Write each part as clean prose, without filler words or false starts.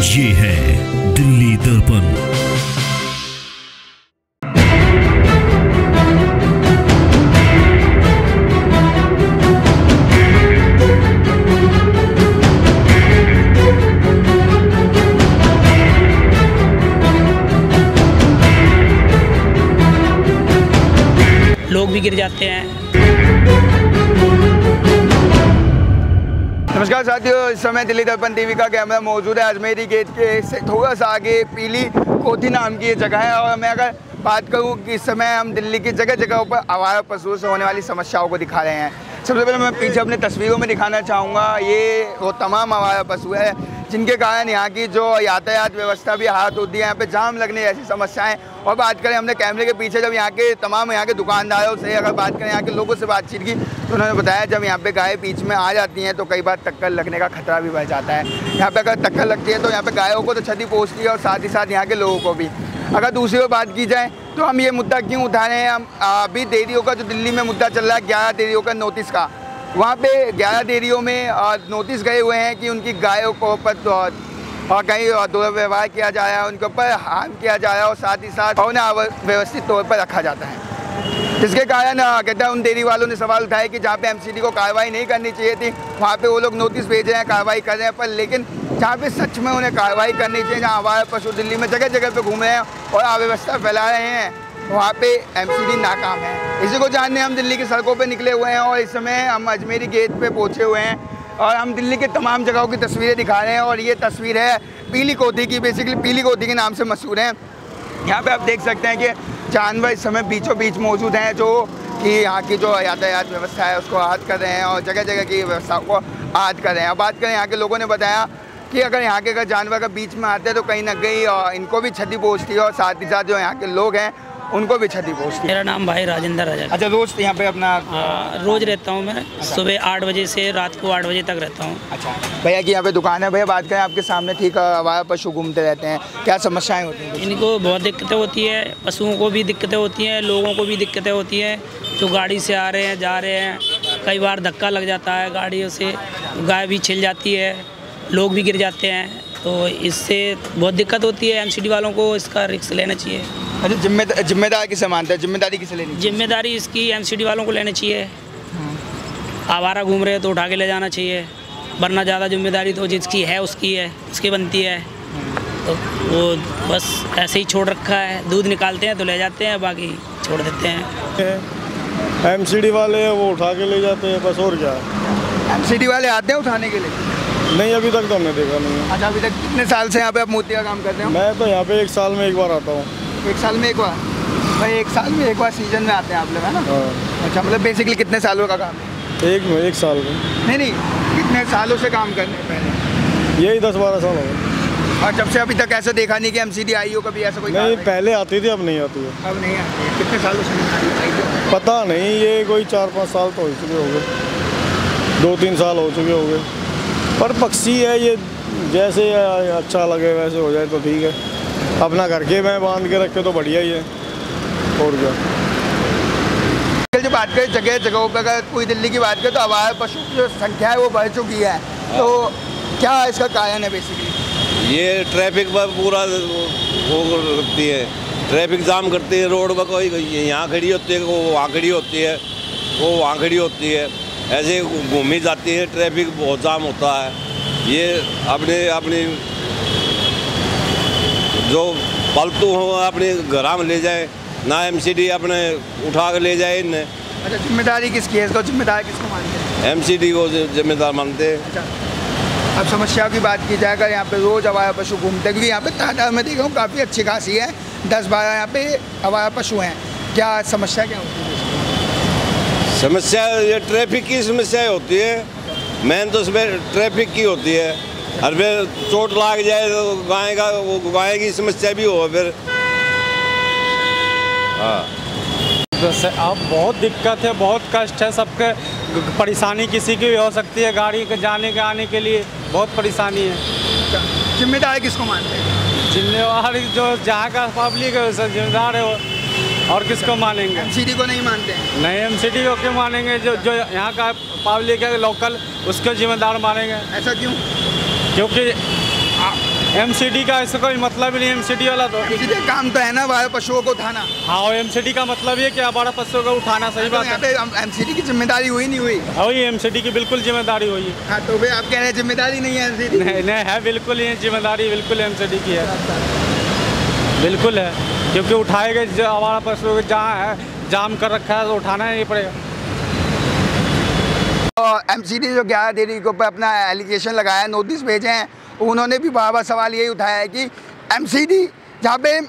ये है दिल्ली दर्पण। लोग भी गिर जाते हैं। नमस्कार साथियों, इस समय दिल्ली दर्पण टीवी का कैमरा मौजूद है अजमेरी गेट के से थोड़ा सा आगे पीली कोठी नाम की ये जगह है। और मैं अगर बात करूं कि इस समय हम दिल्ली की जगह जगह पर आवारा पशुओं से होने वाली समस्याओं को दिखा रहे हैं। सबसे पहले मैं पीछे अपने तस्वीरों में दिखाना चाहूँगा, ये वो तमाम आवारा पशु है जिनके कारण यहाँ की जो यातायात व्यवस्था भी हाथ होती है, यहाँ पे जाम लगने जैसी समस्याएं। और बात करें हमने कैमरे के पीछे जब यहाँ के दुकानदारों से अगर बात करें, यहाँ के लोगों से बातचीत की तो उन्होंने बताया जब यहाँ पे गाय बीच में आ जाती हैं तो कई बार टक्कर लगने का खतरा भी बढ़ जाता है। यहाँ पे अगर टक्कर लगती है तो यहाँ पे गायों को तो क्षति पहुँचती है और साथ ही साथ यहाँ के लोगों को भी। अगर दूसरी ओर बात की जाए तो हम ये मुद्दा क्यों उठा रहे हैं, हम अभी डेयरियों का जो दिल्ली में मुद्दा चल रहा है 11 डेयरियों का नोटिस का, वहाँ पे 11 डेयरियों में नोटिस गए हुए हैं कि उनकी गायों को पर और कहीं दुर्व्यवहार किया जा रहा है, उनके ऊपर हार्म किया जा रहा है और साथ ही साथ उन्हें अव्यवस्थित तौर पर रखा जाता है। जिसके कारण कहते हैं उन डेयरी वालों ने सवाल उठाया कि जहाँ पे एमसीडी को कार्रवाई नहीं करनी चाहिए थी वहाँ पे वो लोग नोटिस भेज रहे हैं, कार्रवाई कर रहे हैं, पर लेकिन जहाँ पे सच में उन्हें कार्रवाई करनी चाहिए, जहाँ आवारा पशु दिल्ली में जगह जगह पे घूम रहे हैं और अव्यवस्था फैला रहे हैं, वहाँ पे एमसीडी नाकाम है। इसी को जानने हम दिल्ली की सड़कों पे निकले हुए हैं और इस समय हम अजमेरी गेट पे पहुँचे हुए हैं और हम दिल्ली के तमाम जगहों की तस्वीरें दिखा रहे हैं। और ये तस्वीर है पीली कोठी की, बेसिकली पीली कोठी के नाम से मशहूर है। यहाँ पे आप देख सकते हैं कि जानवर इस समय बीचों बीच मौजूद हैं जो कि यहाँ की जो यातायात व्यवस्था है उसको आहत कर रहे हैं और जगह जगह की व्यवस्था को आहत कर रहे हैं। अब बात करें, यहाँ के लोगों ने बताया कि अगर यहाँ के अगर जानवर का बीच में आते हैं तो कहीं ना कहीं इनको भी क्षति पहुँचती है और साथ ही साथ जो यहाँ के लोग हैं उनको भी क्षति पहुँचती है। मेरा नाम भाई राजेंद्र राजा। अच्छा, रोज़ यहाँ पे अपना रोज़ रहता हूँ मैं, सुबह 8 बजे से रात को 8 बजे तक रहता हूँ। अच्छा भैया की यहाँ पे दुकान है। भैया बात करें, आपके सामने ठीक आवारा पशु घूमते रहते हैं, क्या समस्याएं होती हैं? इनको बहुत दिक्कतें होती है, पशुओं को भी दिक्कतें होती हैं, लोगों को भी दिक्कतें होती हैं। जो गाड़ी से आ रहे हैं जा रहे हैं, कई बार धक्का लग जाता है गाड़ियों से, गाय भी छिल जाती है, लोग भी गिर जाते हैं, तो इससे बहुत दिक्कत होती है। एमसीडी वालों को इसका रिस्क लेना चाहिए। अच्छा, जिम्मेदारी किसे मानता है, जिम्मेदारी किसे लेनी? जिम्मेदारी इसकी एमसीडी वालों को लेनी चाहिए। आवारा घूम रहे हैं तो उठा के ले जाना चाहिए, वरना ज़्यादा जिम्मेदारी तो जिसकी है उसकी है, उसकी बनती है। तो वो बस ऐसे ही छोड़ रखा है, दूध निकालते हैं तो ले जाते हैं, बाकी छोड़ देते हैं। एमसीडी वाले वो उठा के ले जाते हैं बस, और क्या है। एमसीडी वाले आते हैं उठाने के लिए? नहीं, अभी तक तो हमने देखा नहीं है। अच्छा, अभी तक कितने साल से यहाँ पे आप मोती का काम करते हो? मैं तो यहाँ पे 1 साल में 1 बार आता हूँ। 1 साल में 1 बार? भाई 1 साल में 1 बार सीजन में आते हैं आप लोग, है ना? हाँ। अच्छा, मतलब बेसिकली कितने सालों का काम है? 1 साल में। नहीं, कितने सालों से काम करने पहले? यही 10-12 साल हो गए। और जब से अभी तक ऐसा देखा नहीं कि एमसीडी आई हो कभी, ऐसा कोई? नहीं, पहले आती थी, अब नहीं आती है। अब नहीं आती है? कितने सालों से नहीं आई? पता नहीं, ये कोई 4-5 साल तो हो चुके हो गए, 2-3 साल हो चुके हो गए। पर पक्षी है ये, जैसे अच्छा लगे वैसे हो जाए तो ठीक है, अपना घर के में बांध के रखे तो बढ़िया ही है, और क्या। जो बात करें जगह जगहों पर, अगर पूरी दिल्ली की बात करें तो आवारा पशु की जो संख्या है वो बढ़ चुकी है, तो क्या इसका कारण है? बेसिकली ये ट्रैफिक पर पूरा वो करती है, ट्रैफिक जाम करती है। रोड पर कोई यहाँ खड़ी होती है, वो वहाँ खड़ी होती है, वो वहाँ खड़ी होती है, ऐसे घूमी जाती है, ट्रैफिक बहुत जाम होता है। ये अपनी जो पालतू हो अपने घर में ले जाए, ना एमसीडी अपने उठा के ले जाए इन्हें। अच्छा, जिम्मेदारी किसकी है? इसको जिम्मेदार किसको मानते हैं? एमसीडी को जिम्मेदार मानते हैं। अच्छा, अब समस्या की बात की जाए, अगर यहाँ पे रोज़ आवारा पशु घूमते हैं, क्योंकि यहाँ पे तादाद में देखा हूँ काफ़ी अच्छी खासी है, 10-12 यहाँ पे आवारा पशु हैं, क्या समस्या क्या होती है? समस्या ये ट्रैफिक की समस्या होती है, मेन तो उसमें ट्रैफिक की होती है। और फिर चोट लग जाए तो गाय की समस्या भी हो फिर। हाँ, अब बहुत दिक्कत है, बहुत कष्ट है, सबके परेशानी किसी की भी हो सकती है, गाड़ी के जाने के आने के लिए बहुत परेशानी है। जिम्मेदार किसको मानते हैं? जिम्मेदार जो जहाँ का पब्लिक है उसका जिम्मेदार है वो, और किसको मानेंगे? एमसीडी को नहीं मानते हैं? नहीं, एमसीडी को क्यों मानेंगे? जो यहाँ का पब्लिक है लोकल, उसको जिम्मेदार मानेंगे। ऐसा क्यों? क्योंकि एमसीडी का इसका कोई मतलब ही नहीं। एमसीडी वाला तो सीधे काम तो है ना आवारा पशुओं को उठाना। हाँ, एमसीडी का मतलब ये कि आवारा पशुओं को उठाना, सही बात है। एमसीडी की जिम्मेदारी हुई नहीं हुई? वही एमसीडी की बिल्कुल जिम्मेदारी हुई है। हाँ, तो भाई आप कह रहे हैं जिम्मेदारी नहीं है एमसीडी? नहीं है, बिल्कुल ये जिम्मेदारी बिल्कुल एमसीडी की है, बिल्कुल है, क्योंकि उठाएगा जो आवारा पशुओं को जहाँ है जाम कर रखा है तो उठाना ही पड़ेगा। एमसीडी जो 11 देरी के ऊपर अपना एलिगेशन लगाया, नोटिस भेजे हैं, उन्होंने भी बार बार सवाल यही उठाया है कि एमसीडी जहाँ पे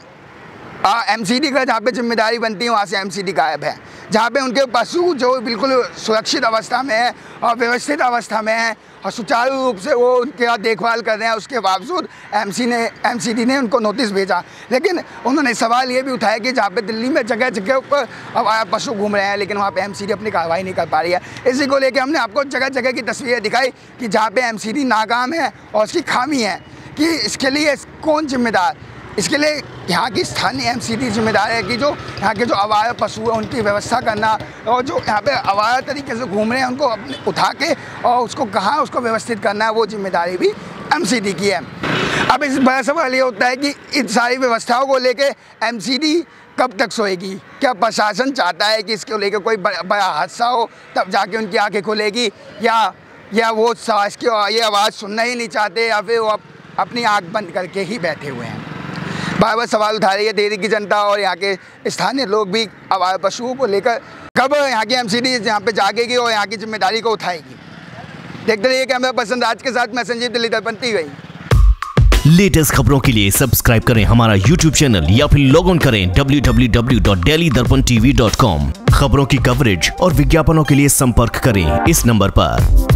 एमसीडी का जहाँ पे जिम्मेदारी बनती है वहाँ से एमसीडी गायब है। जहाँ पे उनके पशु जो बिल्कुल सुरक्षित अवस्था में है और व्यवस्थित अवस्था में है और सुचारू रूप से वो उनके देखभाल कर रहे हैं, उसके बावजूद एमसीडी ने उनको नोटिस भेजा। लेकिन उन्होंने सवाल ये भी उठाया कि जहाँ पे दिल्ली में जगह जगह पर अब पशु घूम रहे हैं लेकिन वहाँ पे एमसीडी अपनी कार्रवाई नहीं कर पा रही है। इसी को लेकर हमने आपको जगह जगह की तस्वीरें दिखाई कि जहाँ पे एमसीडी नाकाम है और उसकी खामी है कि इसके लिए कौन जिम्मेदार। इसके लिए यहाँ की स्थानीय एमसीडी जिम्मेदार है कि जो यहाँ के जो आवारा पशु है उनकी व्यवस्था करना और जो यहाँ पे आवारा तरीके से घूम रहे हैं उनको अपने उठा के और उसको कहाँ उसको व्यवस्थित करना है, वो जिम्मेदारी भी एमसीडी की है। अब इस बड़ा सवाल ये होता है कि इन सारी व्यवस्थाओं को लेके एमसीडी कब तक सोएगी? क्या प्रशासन चाहता है कि इसको लेकर कोई बड़ा हादसा हो तब जाके उनकी आँखें खुलेगी, या वो ये आवाज़ सुनना ही नहीं चाहते, या फिर वो अपनी आँख बंद करके ही बैठे हुए हैं? बार बार सवाल उठा रही है देरी की जनता और यहाँ के स्थानीय लोग भी आवारा पशुओं को लेकर। कब यहाँ की एमसीडी यहाँ पे जागेगी और यहाँ की जिम्मेदारी को उठाएगी? देखते रहिए कैमरा पर्सन राज के साथ मैं संजीव, दिल्ली दर्पण TV। लेटेस्ट खबरों के लिए सब्सक्राइब करें हमारा YouTube चैनल या फिर लॉग ऑन करें www.delhidarpantv.com। खबरों की कवरेज और विज्ञापनों के लिए संपर्क करें इस नंबर पर।